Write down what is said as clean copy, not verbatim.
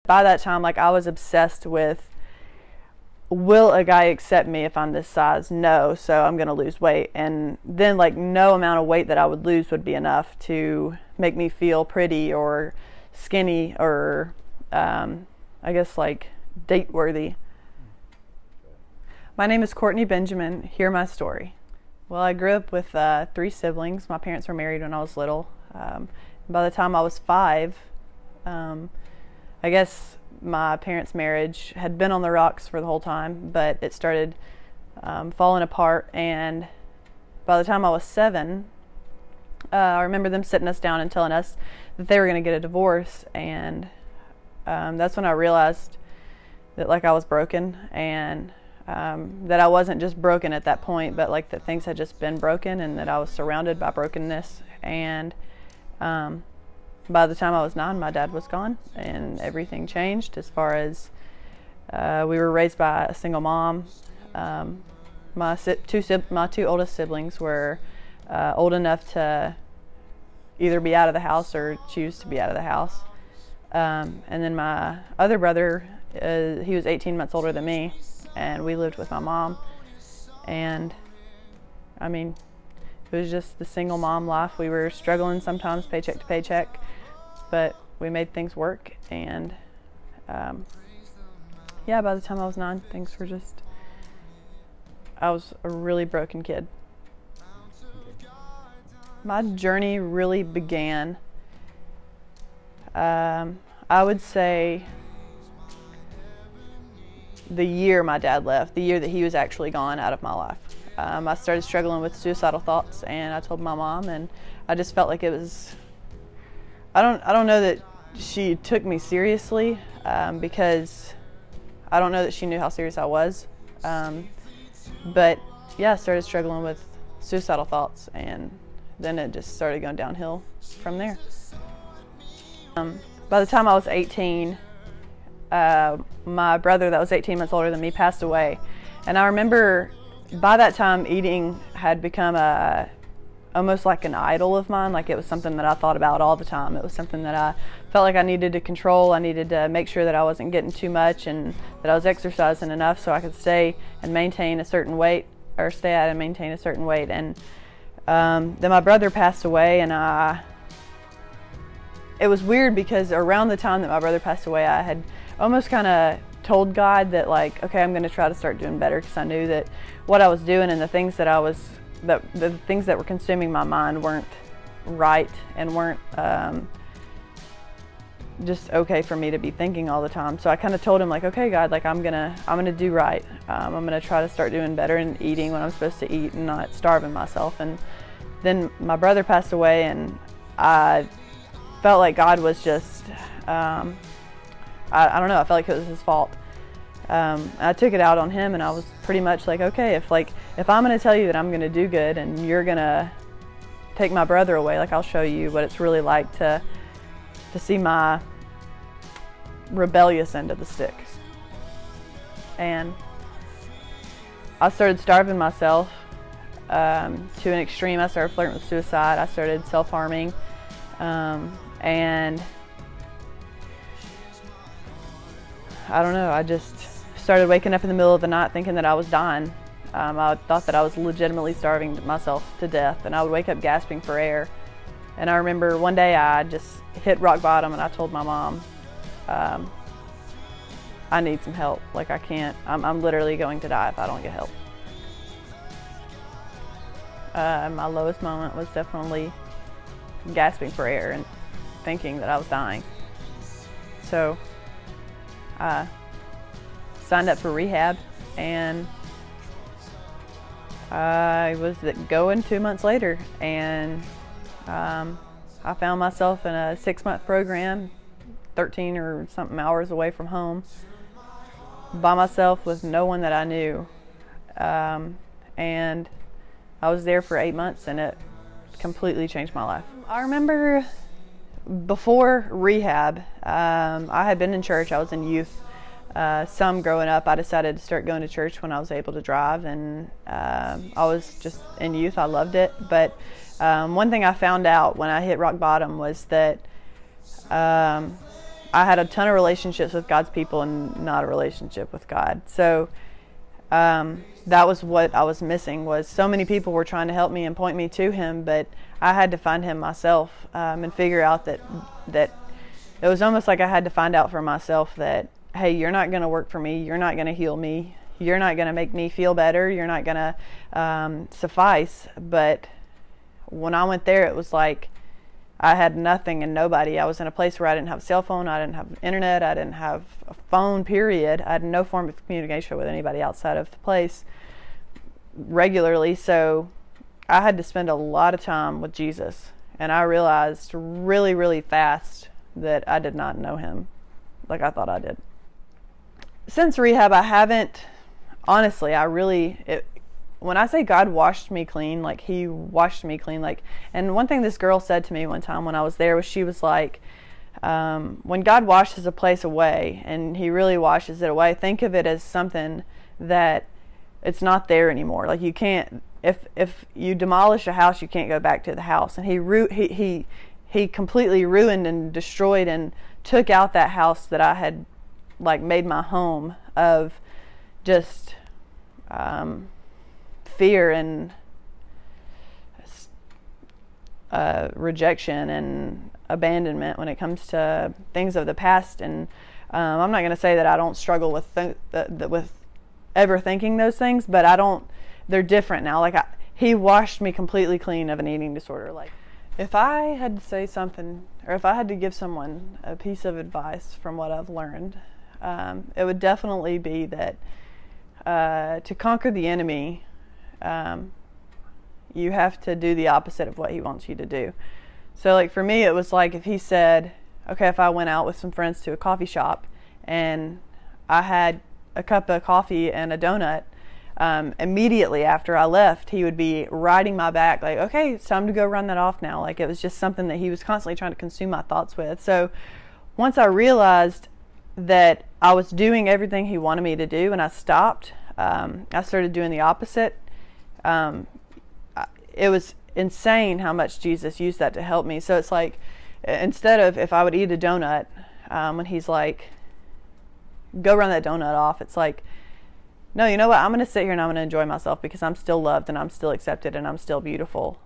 by that time, like, I was obsessed with, will a guy accept me if I'm this size? No, so I'm going to lose weight. And then, like, no amount of weight that I would lose would be enough to make me feel pretty or skinny or, I guess, like, date worthy. My name is Courtney Benjamin. Hear my story. Well, I grew up with 3 siblings. My parents were married when I was little. By the time I was 5, I guess my parents' marriage had been on the rocks for the whole time, but it started falling apart. And by the time I was 7, I remember them sitting us down and telling us that they were going to get a divorce. And that's when I realized that, like, I was broken, and that I wasn't just broken at that point, but like that things had just been broken, and that I was surrounded by brokenness. And by the time I was 9, my dad was gone, and everything changed as far as we were raised by a single mom. My 2 oldest siblings were old enough to either be out of the house or choose to be out of the house. And then my other brother, he was 18 months older than me, and we lived with my mom. And I mean, it was just the single mom life. We were struggling sometimes paycheck to paycheck, but we made things work. And yeah, by the time I was 9, things were just, I was a really broken kid. My journey really began, I would say, the year my dad left, the year that he was actually gone out of my life. I started struggling with suicidal thoughts, and I told my mom, and I just felt like it was, I don't know that she took me seriously, because I don't know that she knew how serious I was. But yeah, I started struggling with suicidal thoughts, and then it just started going downhill from there. By the time I was 18, my brother that was 18 months older than me passed away. And I remember by that time eating had become almost like an idol of mine. Like, it was something that I thought about all the time. It was something that I felt like I needed to control. I needed to make sure that I wasn't getting too much, and that I was exercising enough so I could stay and maintain a certain weight, or stay at and maintain a certain weight. And then my brother passed away, and it was weird because around the time that my brother passed away, I had almost kind of told God that, like, okay, I'm going to try to start doing better, because I knew that what I was doing and the things that the things that were consuming my mind weren't right, and weren't just okay for me to be thinking all the time. So I kind of told him, like, okay, God, like, I'm gonna do right. I'm gonna try to start doing better and eating when I'm supposed to eat, and not starving myself. And then my brother passed away, and I felt like God was just, I don't know, I felt like it was his fault. I took it out on him, and I was pretty much like, okay, if I'm going to tell you that I'm going to do good, and you're going to take my brother away, like, I'll show you what it's really like to see my rebellious end of the stick. And I started starving myself to an extreme. I started flirting with suicide. I started self-harming, and I don't know, I just started waking up in the middle of the night thinking that I was dying. I thought that I was legitimately starving myself to death, and I would wake up gasping for air. And I remember one day I just hit rock bottom, and I told my mom, I need some help. Like, I can't, I'm literally going to die if I don't get help. My lowest moment was definitely gasping for air and thinking that I was dying. So I signed up for rehab, and I was going 2 months later, and I found myself in a 6-month program, 13 or something hours away from home, by myself with no one that I knew. And I was there for 8 months, and it completely changed my life. I remember before rehab, I had been in church. I was in youth. Some growing up. I decided to start going to church when I was able to drive, and I was just in youth. I loved it. But one thing I found out when I hit rock bottom was that I had a ton of relationships with God's people and not a relationship with God. So that was what I was missing, was so many people were trying to help me and point me to him, but I had to find him myself, and figure out that it was almost like I had to find out for myself that, hey, you're not going to work for me. You're not going to heal me. You're not going to make me feel better. You're not going to suffice. But when I went there, it was like I had nothing and nobody. I was in a place where I didn't have a cell phone. I didn't have internet. I didn't have a phone, period. I had no form of communication with anybody outside of the place regularly. So I had to spend a lot of time with Jesus. And I realized really, really fast that I did not know him like I thought I did. Since rehab, I haven't, honestly, when I say God washed me clean, like he washed me clean, like, and one thing this girl said to me one time when I was there was, she was like, when God washes a place away and he really washes it away, think of it as something that it's not there anymore. Like you can't, if you demolish a house, you can't go back to the house. And he completely ruined and destroyed and took out that house that I had like made my home of just fear and rejection and abandonment when it comes to things of the past. And I'm not going to say that I don't struggle with with ever thinking those things, but they're different now. Like he washed me completely clean of an eating disorder. Like if I had to say something, or if I had to give someone a piece of advice from what I've learned, it would definitely be that to conquer the enemy, you have to do the opposite of what he wants you to do. So like for me, it was like if he said, okay, if I went out with some friends to a coffee shop and I had a cup of coffee and a donut, immediately after I left, he would be riding my back like, okay, it's time to go run that off now. Like it was just something that he was constantly trying to consume my thoughts with. So once I realized that I was doing everything he wanted me to do and I stopped, I started doing the opposite. It was insane how much Jesus used that to help me. So it's like, instead of if I would eat a donut, when he's like, go run that donut off, it's like, no, you know what? I'm going to sit here and I'm going to enjoy myself because I'm still loved and I'm still accepted and I'm still beautiful.